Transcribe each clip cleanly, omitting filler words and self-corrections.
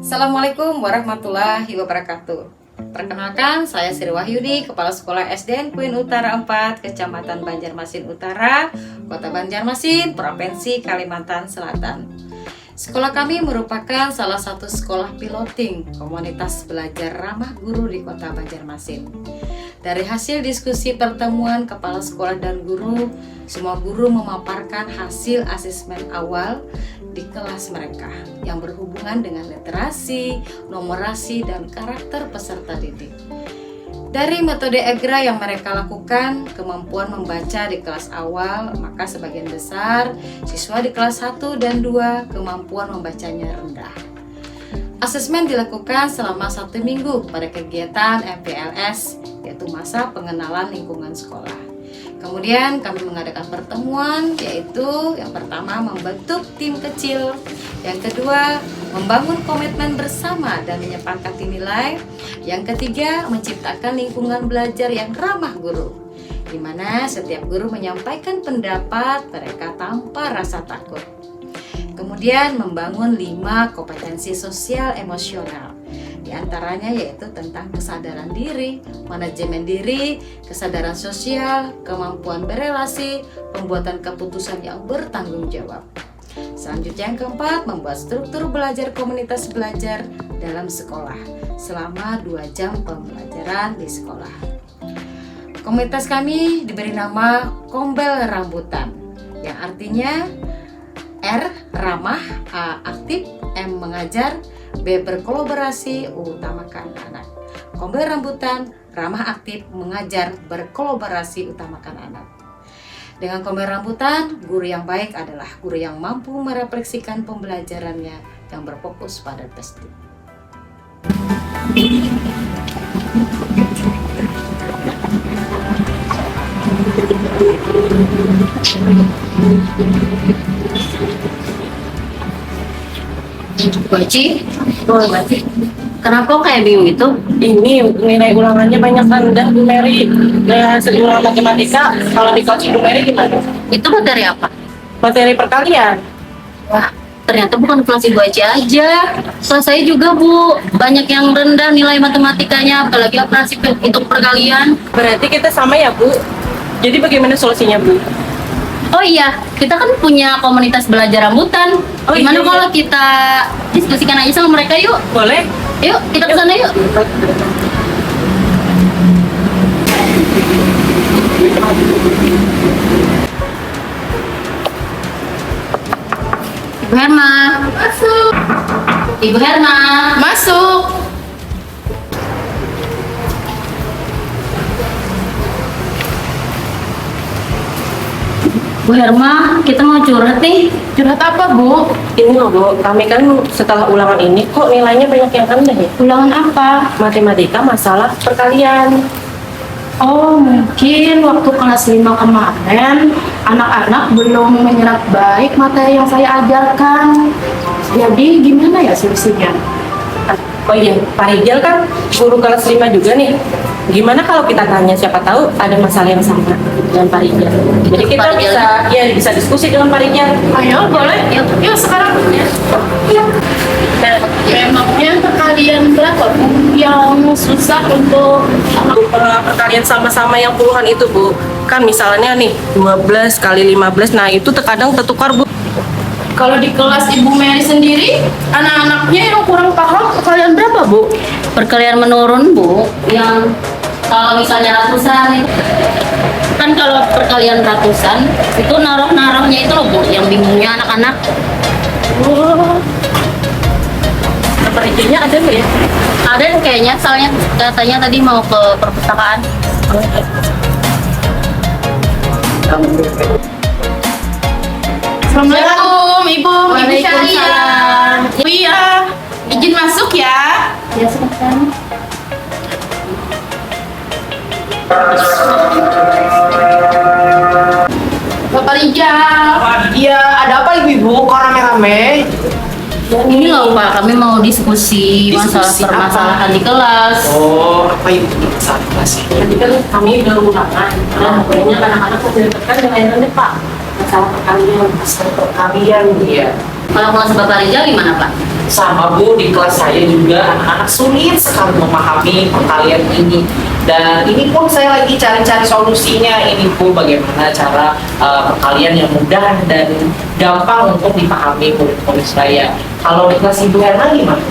Assalamualaikum warahmatullahi wabarakatuh. Perkenalkan, saya Sri Wahyudi, Kepala Sekolah SDN Queen Utara 4, Kecamatan Banjarmasin Utara, Kota Banjarmasin, Provinsi Kalimantan Selatan. Sekolah kami merupakan salah satu sekolah piloting komunitas belajar ramah guru di Kota Banjarmasin. Dari hasil diskusi pertemuan kepala sekolah dan guru, semua guru memaparkan hasil asesmen awal di kelas mereka yang berhubungan dengan literasi, numerasi, dan karakter peserta didik. Dari metode EGRA yang mereka lakukan, kemampuan membaca di kelas awal, maka sebagian besar siswa di kelas 1 dan 2 kemampuan membacanya rendah. Asesmen dilakukan selama 1 minggu pada kegiatan MPLS, yaitu masa pengenalan lingkungan sekolah. Kemudian kami mengadakan pertemuan, yaitu yang pertama membentuk tim kecil, yang kedua membangun komitmen bersama dan menyepakati nilai, yang ketiga menciptakan lingkungan belajar yang ramah guru, di mana setiap guru menyampaikan pendapat mereka tanpa rasa takut. Kemudian membangun 5 kompetensi sosial emosional, di antaranya yaitu tentang kesadaran diri, manajemen diri, kesadaran sosial, kemampuan berelasi, pembuatan keputusan yang bertanggung jawab. Selanjutnya yang keempat, membuat struktur belajar komunitas belajar dalam sekolah selama 2 jam pembelajaran di sekolah. Komunitas kami diberi nama Kombel Rambutan, yang artinya R. Ramah, A. Aktif, M. Mengajar, B. Berkolaborasi, utamakan anak. Kombel Rambutan, ramah, aktif, mengajar, berkolaborasi, utamakan anak. Dengan Kombel Rambutan, guru yang baik adalah guru yang mampu merefleksikan pembelajarannya yang berfokus pada testing. Baci, kenapa kayak bingung itu? Ini nilai ulangannya banyak rendah Bu Mary. Dari hasil ulangan matematika, kalau di kelas Bu Mary gimana? Itu materi apa? Materi perkalian. Wah, ternyata bukan kelas Ibu Aci aja. Kelas saya juga, Bu. Banyak yang rendah nilai matematikanya, apalagi operasi untuk perkalian. Berarti kita sama ya Bu? Jadi bagaimana solusinya Bu? Oh iya, kita kan punya komunitas belajar rambutan. Oh, Gimana iya. kalau kita diskusikan aja sama mereka yuk? Boleh? Yuk, kita ke sana yuk. Ibu Herma. Masuk. Ibu Herma. Masuk. Bu Herma, kita mau curhat nih. Curhat apa, Bu? Ini loh Bu, kami kan setelah ulangan ini kok nilainya banyak yang rendah ya? Ulangan apa? Matematika masalah perkalian. Oh, mungkin waktu kelas 5 kemarin anak-anak belum menyerap baik materi yang saya ajarkan. Jadi gimana ya solusinya? Oh iya, Pak Rijal kan guru kelas 5 juga nih. Gimana kalau kita tanya, siapa tahu ada masalah yang sama dengan Pak Rijal. Jadi kita Pak Rijal. bisa diskusi dengan Pak Rijal. Ayo, boleh. Yuk sekarang. Memangnya perkalian berapa Bu, yang susah untuk Perkalian sama-sama yang puluhan itu Bu, kan misalnya nih 12 kali 15, nah itu terkadang tertukar Bu. kalau di kelas Ibu Mary sendiri, anak-anaknya yang kurang paham perkalian berapa Bu? Perkalian menurun, Bu. Yang kalau misalnya ratusan, kan kalau perkalian ratusan itu naruh-naruhnya itu loh, Bu, yang bingungnya anak-anak. Oh, Perizinnya ada nggak ya? Ada kayaknya, soalnya katanya tadi mau ke perpustakaan. Assalamualaikum Ibu Waalaikumsalam. Syahria. Bu ya, izin masuk ya. Ya, sebentar. Bapak Rijal. Iya, ada apa ibu-ibu? Kok rame-rame? Ini loh Pak, kami mau diskusi masalah Diskusi permasalahan di kelas. Oh, apa ibu saat kelas? Tadi kan kami udah ulangan, dan banyak anak-anak mendapatkan nilai rendah Pak. Masalah perkalian. Masalah perkalian, iya. Kalau kelas Bapak Rijal gimana Pak? Sama Bu, di kelas saya juga anak-anak sulit sekali memahami perkalian ini. Dan ini pun saya lagi cari-cari solusinya ini Bu, bagaimana cara perkalian yang mudah dan gampang untuk dipahami murid-murid saya. Kalau di kelas Ibu Herna gimana?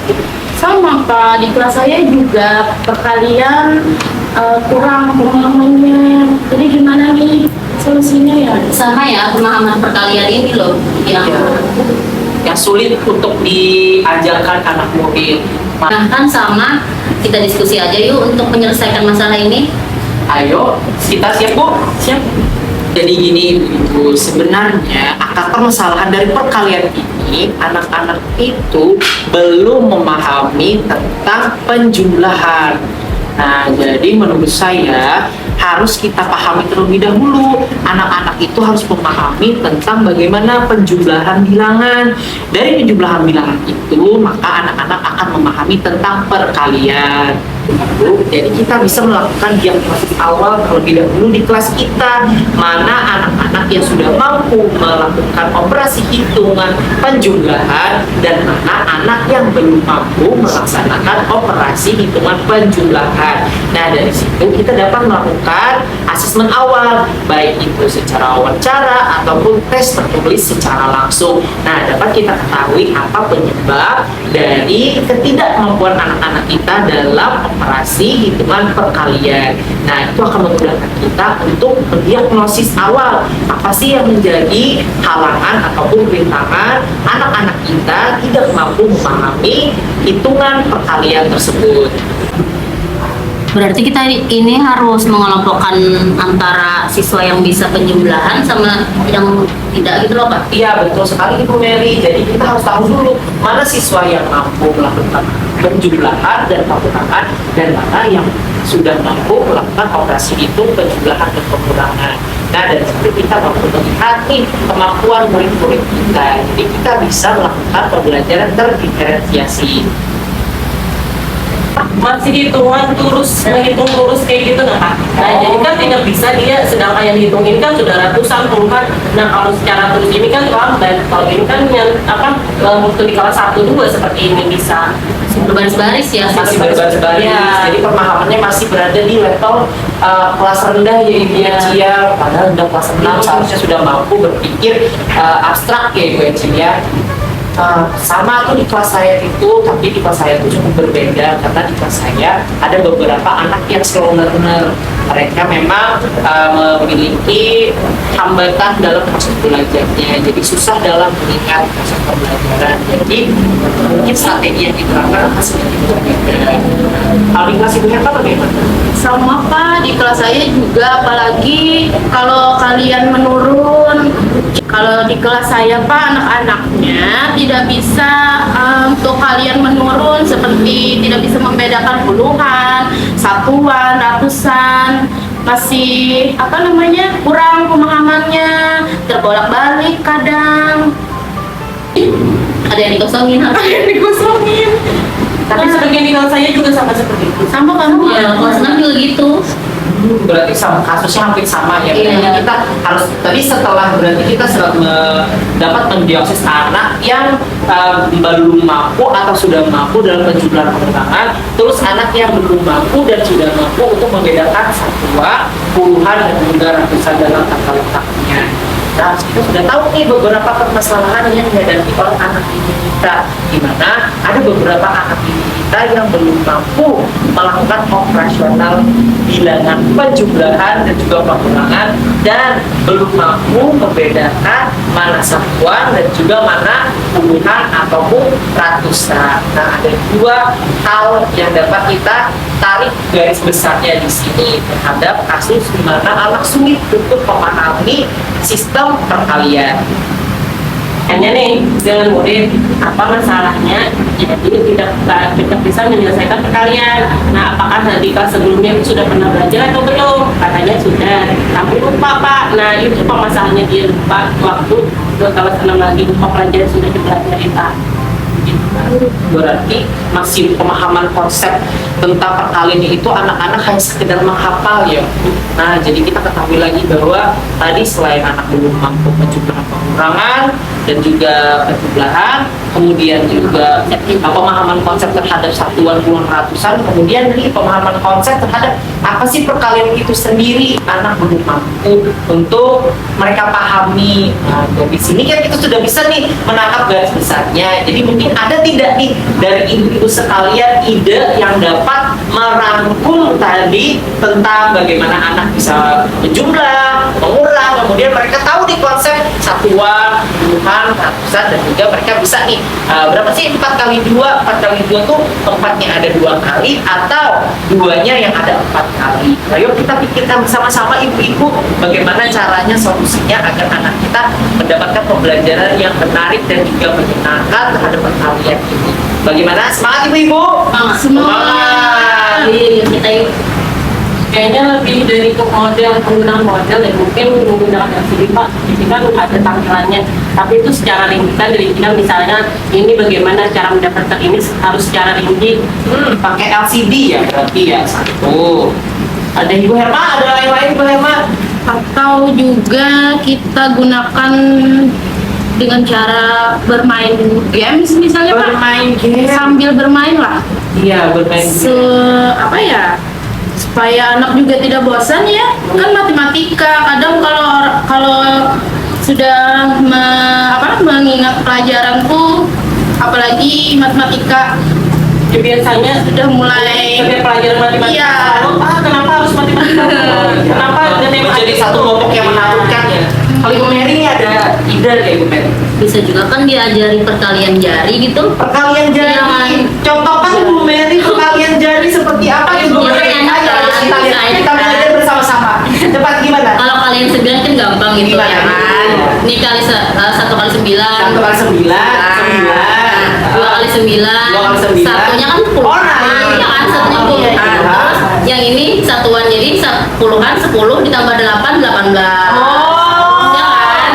Sama Pak, di kelas saya juga perkalian kurang pemahamannya. Jadi gimana nih solusinya ya? Sama ya, pemahaman perkalian ini loh yang Yang sulit untuk diajarkan anak murid. nah kan sama, kita diskusi aja yuk untuk menyelesaikan masalah ini. Ayo, kita siap Bu? Siap. Jadi gini Ibu, sebenarnya akar permasalahan dari perkalian ini, anak-anak itu belum memahami tentang penjumlahan. Nah, jadi menurut saya harus kita pahami terlebih dahulu. Anak-anak itu harus memahami tentang bagaimana penjumlahan bilangan. Dari penjumlahan bilangan itu, maka anak-anak akan memahami tentang perkalian. Jadi kita bisa melakukan diagnosis awal terlebih dahulu di kelas kita, mana anak-anak yang sudah mampu melakukan operasi hitungan penjumlahan dan mana anak yang belum mampu melaksanakan operasi hitungan penjumlahan. Nah, dari situ kita dapat melakukan asesmen awal, baik itu secara wawancara ataupun tes tertulis secara langsung. Nah, dapat kita ketahui apa penyebab dari ketidakmampuan anak-anak kita dalam operasi hitungan perkalian. Nah, itu akan memudahkan kita untuk mendiagnosis awal apa sih yang menjadi halangan ataupun rintangan anak-anak kita tidak mampu memahami hitungan perkalian tersebut. Berarti kita ini harus mengelompokkan antara siswa yang bisa penjumlahan sama yang tidak gitu loh Pak. Iya, betul sekali Ibu Mary. Jadi kita harus tahu dulu mana siswa yang mampu melakukan penjumlahan dan pengurangan dan mana yang sudah mampu melakukan operasi hitung penjumlahan dan pengurangan. Nah, dari situ kita mampu melihat nih kemampuan murid-murid kita. Jadi kita bisa melakukan pembelajaran terdiferensiasi. Masih hitungan menghitung lurus kayak gitu nggak Kak? Nah, jadi kan tidak bisa dia, sedangkan yang dihitung ini kan sudah ratusan puluhan. Nah, kalau secara terus ini kan lambat. Kalau ini kan yang waktu di kelas 1, 2 seperti ini bisa Berbaris-baris ya. Masih berbaris-baris. Ya. Jadi pemahamannya masih berada di level kelas rendah ya Ibu Ecia. Padahal udah kelas 6 seharusnya sudah mampu berpikir abstrak ya Ibu Ecia. Sama tuh di kelas saya itu, tapi di kelas saya itu cukup berbeda karena di kelas saya ada beberapa anak yang slow learner. Mereka memang memiliki hambatan dalam proses belajarnya, jadi susah dalam melihat proses pembelajaran. Jadi mungkin strategi yang diterapkan akan sedikit berbeda. Kalau di kelas Ibu Herta bagaimana? Sama Pak, di kelas saya juga, apalagi kalau kalian menurun. Kalau di kelas saya Pak, anak-anaknya tidak bisa untuk kalian menurun, seperti tidak bisa membedakan puluhan, satuan, ratusan, masih kurang pemahamannya, terbolak-balik kadang. Ada yang dikosongin. Ada yang digosongin. tapi sebagian di kelas saya juga sama seperti itu. Sama kan Bu? Ya, kelas 6 juga gitu. Berarti sama kasusnya hampir sama ya. Iya. Jadi kita harus tadi setelah berarti kita sudah dapat mendiagnosis anak yang belum mampu atau sudah mampu dalam penjumlahan pengurangan, terus anak yang belum mampu dan sudah mampu untuk membedakan satuan, puluhan dan juga ratusan dalam tata letaknya. Nah, kita sudah tahu nih beberapa permasalahan yang dihadapi oleh anak didik kita, di mana ada beberapa anak didik kita yang belum mampu melakukan operasional bilangan penjumlahan dan juga pengurangan dan belum mampu membedakan mana satuan dan juga mana puluhan ataupun ratusan. Nah, ada dua hal yang dapat kita tarik garis besarnya di sini terhadap kasus di mana anak sulit untuk memahami sistem perkalian. Hanya nih dengan murid apa masalahnya, jadi tidak bisa menyelesaikan perkalian. Nah, apakah tadi kelas sebelumnya itu sudah pernah belajar atau belum? Katanya sudah, tapi lupa Pak. Nah, itu permasalahannya, dia lupa waktu kelas 6 lagi lupa pelajaran sudah dipelajari Pak. Berarti masih pemahaman konsep tentang perkalian itu anak-anak hanya sekedar menghafal ya. Nah, jadi kita ketahui lagi bahwa tadi selain anak belum mampu penjumlahan pengurangan, dan juga penjumlahan, kemudian juga pemahaman konsep terhadap satuan puluhan ratusan, kemudian nih pemahaman konsep terhadap apa sih perkalian itu sendiri, anak belum mampu untuk mereka pahami. Nah, di sini kan kita sudah bisa nih menangkap garis besarnya. Jadi mungkin ada tidak nih dari ibu-ibu sekalian ide yang dapat merangkum tadi tentang bagaimana anak bisa menjumlah, mengulang, kemudian mereka tahu nih konsep satuan, puluhan, ratusan, dan juga mereka bisa nih berapa sih 4 kali 2? 4 kali 2 tuh tempatnya ada 2 kali atau duanya yang ada 4 kali. Ayo kita pikirkan bersama-sama ibu-ibu bagaimana caranya solusinya agar anak kita mendapatkan pembelajaran yang menarik dan juga menyenangkan terhadap perkalian ini. Bagaimana? Semangat ibu-ibu? Semangat! Iya, kita yuk. Kayaknya lebih dari ke model, penggunaan model dan mungkin menggunakan LCD Pak. Di sini kan ada tampilannya, tapi itu secara ringkisan dari kita misalnya ini bagaimana cara mendapatkan ini harus secara rinci. Pakai LCD ya berarti ya. Satu. Ada Ibu Herma, ada lain-lain Ibu Herma? Atau juga kita gunakan dengan cara bermain games misalnya Pak. Bermain game. Sambil bermain lah. Iya, bermain game. Apa ya? Supaya anak juga tidak bosan ya. Kan matematika kadang kalau sudah mengingat pelajaran tuh, apalagi matematika Ya, biasanya sudah mulai setiap pelajaran matematika. Iya. Kenapa harus matematika? Kenapa menjadi satu kelompok yang menakutkan ya? Kalau Ibu Mary ini ada ide ya Ibu Mary? Bisa juga kan diajari perkalian jari gitu. Perkalian jari. Iya. Contohkan Ibu Mary perkalian jari seperti apa Ibu Iya, Mary? enak Ayo kan? kita lihat, Enak kita kan? belajar bersama-sama. Cepat gimana? Kalau kalian 9 kan gampang gitu Gimana? ya kan. Ini kali 1 kali 9. 1 kali 9, 9. 2 kali 9. 2 kali 9. Satunya kan puluhan. Oh, nah. Iya kan satunya puluhan. Iya. Terus yang ini satuan jadi puluhan 10 ditambah 8 18. Ya kan?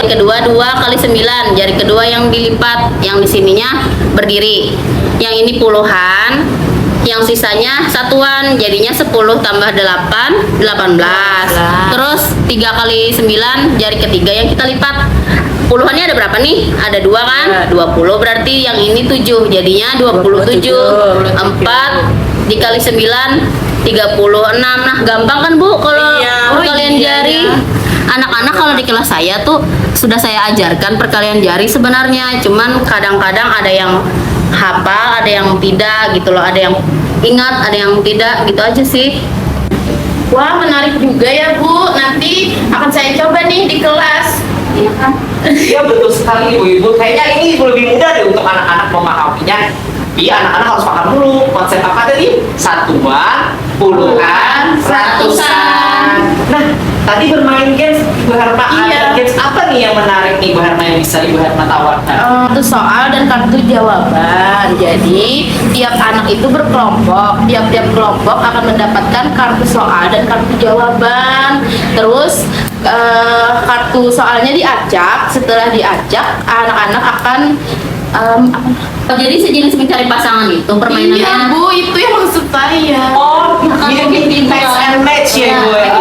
Yang kedua 2 kali 9. Jari kedua yang dilipat, yang di sininya berdiri. Yang ini puluhan, yang sisanya satuan, jadinya 10 tambah 8 18. Terus 3 kali 9, jari ketiga yang kita lipat. Puluhannya ada berapa nih? Ada 2 kan? 20, berarti yang ini 7, jadinya 27. 4 dikali 9 36. Nah, gampang kan Bu kalau perkalian jari? Anak-anak kalau di kelas saya tuh sudah saya ajarkan perkalian jari sebenarnya, cuman kadang-kadang ada yang hafal, ada yang tidak gitu loh, ada yang ingat, ada yang tidak, gitu aja sih. Wah, menarik juga ya Bu. Nanti akan saya coba nih di kelas. Iya kan? Iya betul sekali Ibu-ibu. Kayaknya ini lebih mudah deh untuk anak-anak memahaminya. Iya, anak-anak harus paham dulu konsep apa tadi? Satuan, puluhan, ratusan. Nah, tadi bermain games Ibu Herma, ada games apa nih yang menarik nih Ibu Herma yang bisa Ibu Herma tawarkan? Kartu soal dan kartu jawaban. Jadi tiap anak itu berkelompok. Tiap-tiap kelompok akan mendapatkan kartu soal dan kartu jawaban. Terus kartu soalnya diacak. Setelah diacak, anak-anak akan Oh, jadi sejenis mencari pasangan itu permainannya. Iya Bu, itu yang maksud saya. Oh, kan ini mix and match ya Ibu ya?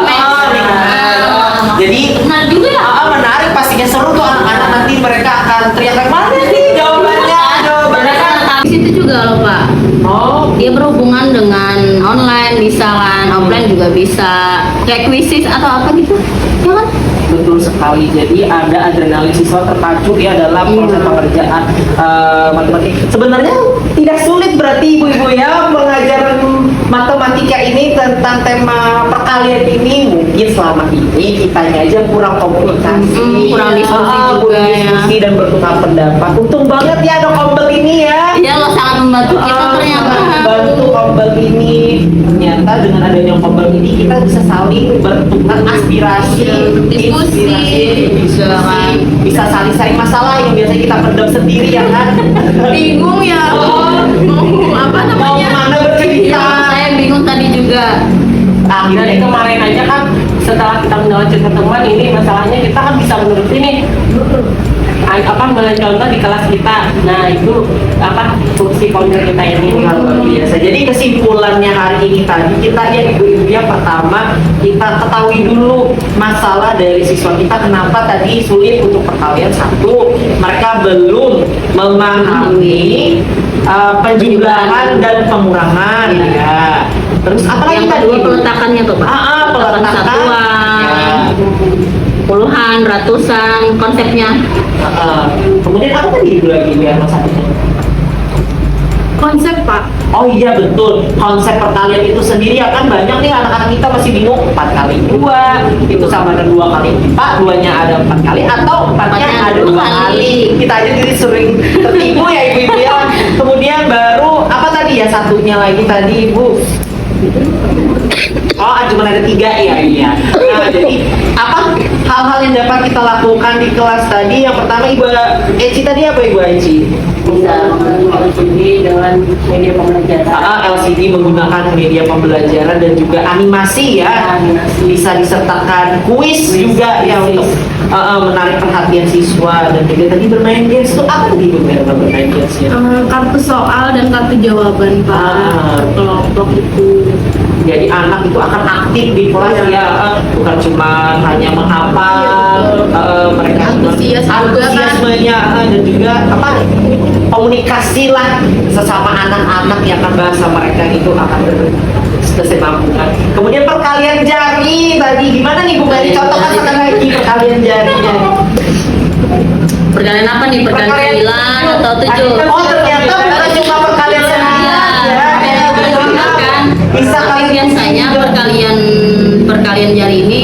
Oh, jadi Benar juga ya. menarik, pastinya seru tuh anak-anak, nanti mereka akan teriak mana nih jawabannya, jawabannya kan. Di situ juga loh Pak. Oh, Dia berhubungan dengan online bisa kan, offline juga bisa. Kayak kuisis atau apa gitu, ya kan? betul sekali. Jadi ada adrenalin siswa terpacu ya dalam proses pengerjaan matematika. Sebenarnya tidak sulit berarti ibu-ibu ya mengajar matematika ini tentang tema perkalian ini. Mungkin selama ini kitanya aja kurang komunikasi, kurang diskusi juga kurang ya. diskusi dan bertukar pendapat. Untung banget ya ada Kombel ini ya. Iya loh, sangat membantu kita ternyata. Bantu Kombel ini. Ternyata dengan adanya Kombel ini kita bisa saling bertukar aspirasi, bisa saling sharing masalah yang biasanya kita pendam sendiri ya kan. Bingung ya. Apa Mau namanya? mana bercerita. Saya bingung tadi juga. Dari kemarin aja kan setelah kita mendengar cerita teman ini masalahnya kita kan bisa menurut ini mencontoh di kelas kita. Nah itu fungsi ponder kita ini Luar biasa. Jadi kesimpulannya hari ini tadi kita ya ibu-ibu yang pertama kita ketahui dulu masalah dari siswa kita kenapa tadi sulit untuk perkalian. Satu, mereka belum memahami penjumlahan dan pengurangan ya. Terus apa lagi Yang tadi? kedua peletakannya tuh Pak. Peletakan. Satuan, Ya. puluhan, ratusan, konsepnya. Kemudian apa tadi ibu lagi yang satunya? Konsep Pak. Oh iya betul, konsep perkalian itu sendiri ya kan banyak nih anak-anak kita masih bingung 4 kali 2 itu sama dengan 2 kali 4, 2-nya ada 4 kali atau 4-nya ada 2 kali. Kita aja jadi sering tertipu ya ibu-ibu ya. Kemudian baru apa tadi ya satunya lagi tadi ibu? Oh, cuma ada 3 ya, iya. Nah, jadi apa hal-hal yang dapat kita lakukan di kelas tadi? Yang pertama Ibu Eci tadi apa Ibu Eci? bisa LCD dengan media pembelajaran. LCD menggunakan media pembelajaran dan juga animasi ya. Animasi. Bisa disertakan kuis juga ya untuk menarik perhatian siswa dan juga tadi bermain games itu apa tadi Ibu bermain games ya? Kartu soal dan kartu jawaban Pak. Kelompok itu. Jadi anak itu akan aktif di kelas ya, bukan cuma hanya menghafal, mereka Antusias juga, antusiasmenya dan juga apa komunikasi lah sesama anak-anak yang kan bahasa mereka itu akan berkesinambungan. Kemudian perkalian jari tadi gimana nih Bu Mary? Contohkan sekali lagi perkalian jarinya. Perkalian apa nih? Perkalian 9 atau 7? Oh ternyata bukan cuma perkalian Iya. saja. Bisa Tapi biasanya perkalian jari ini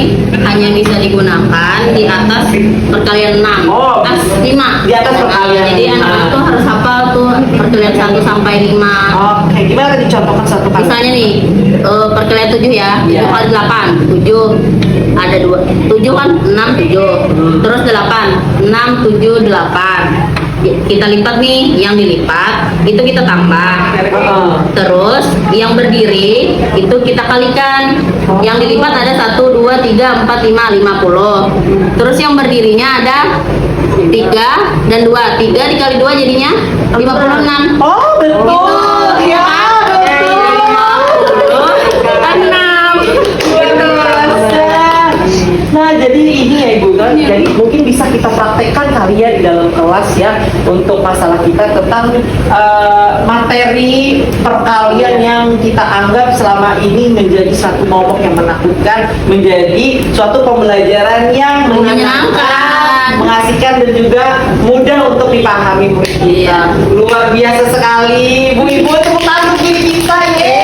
hanya bisa digunakan di atas perkalian 6. Oh, atas 5. di atas perkalian Jadi 5. anak-anak tuh harus hafal tuh perkalian 1 sampai 5. Oke, gimana tadi contohkan satu kali? Misalnya nih, perkalian 7 ya, Iya. 7 kali 8, 7 ada 7 kan 6, 7 terus 8, 6, 7, 8 kita lipat nih, yang dilipat itu kita tambah, terus yang berdiri itu kita kalikan, yang dilipat ada 1, 2, 3, 4, 5, 50 terus yang berdirinya ada 3 dan 2, 3 dikali 2 jadinya 56. Oh betul, ya Nah jadi ini ya Ibu kan, jadi mungkin bisa kita praktekkan kali ya di dalam kelas ya untuk masalah kita tentang materi perkalian yang kita anggap selama ini menjadi satu momok yang menakutkan menjadi suatu pembelajaran yang menyenangkan, mengasihkan dan juga mudah untuk dipahami murid kita. Luar biasa sekali, Bu-ibu tepuk tangan untuk diri kita ya.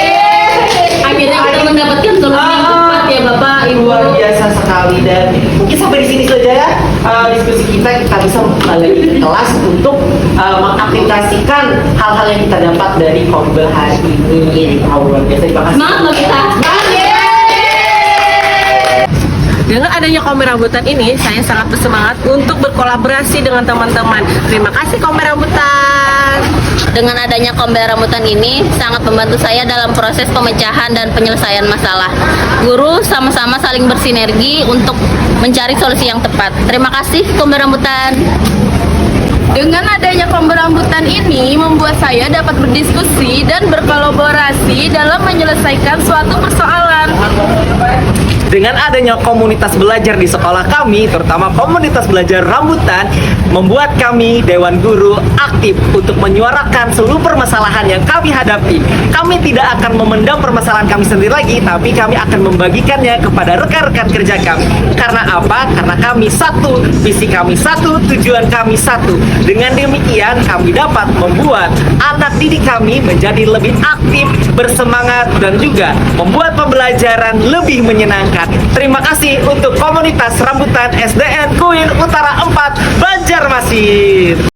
Akhirnya kita mendapatkan solusi yang tepat ya Bapak Ibu. Luar biasa sekali dan mungkin sampai di sini saja ya diskusi kita bisa kembali ke kelas untuk mengaplikasikan hal-hal yang kita dapat dari Kombel hari ini. Luar biasa, terima kasih. Semangat loh kita. Dengan adanya Komber Rambutan ini, saya sangat bersemangat untuk berkolaborasi dengan teman-teman. Terima kasih Komber Rambutan. Dengan adanya Komber Rambutan ini sangat membantu saya dalam proses pemecahan dan penyelesaian masalah. Guru sama-sama saling bersinergi untuk mencari solusi yang tepat. Terima kasih Komber Rambutan. Dengan adanya Komber Rambutan ini membuat saya dapat berdiskusi dan berkolaborasi dalam menyelesaikan suatu persoalan. Dengan adanya komunitas belajar di sekolah kami, terutama komunitas belajar rambutan, membuat kami Dewan Guru aktif untuk menyuarakan seluruh permasalahan yang kami hadapi. Kami tidak akan memendam permasalahan kami sendiri lagi, tapi kami akan membagikannya kepada rekan-rekan kerja kami. Karena apa? Karena kami satu, visi kami satu, tujuan kami satu. Dengan demikian, kami dapat membuat anak didik kami menjadi lebih aktif, bersemangat, dan juga membuat pembelajaran lebih menyenangkan. Terima kasih untuk komunitas rambutan SDN Kuin Utara 4 Banjarmasin.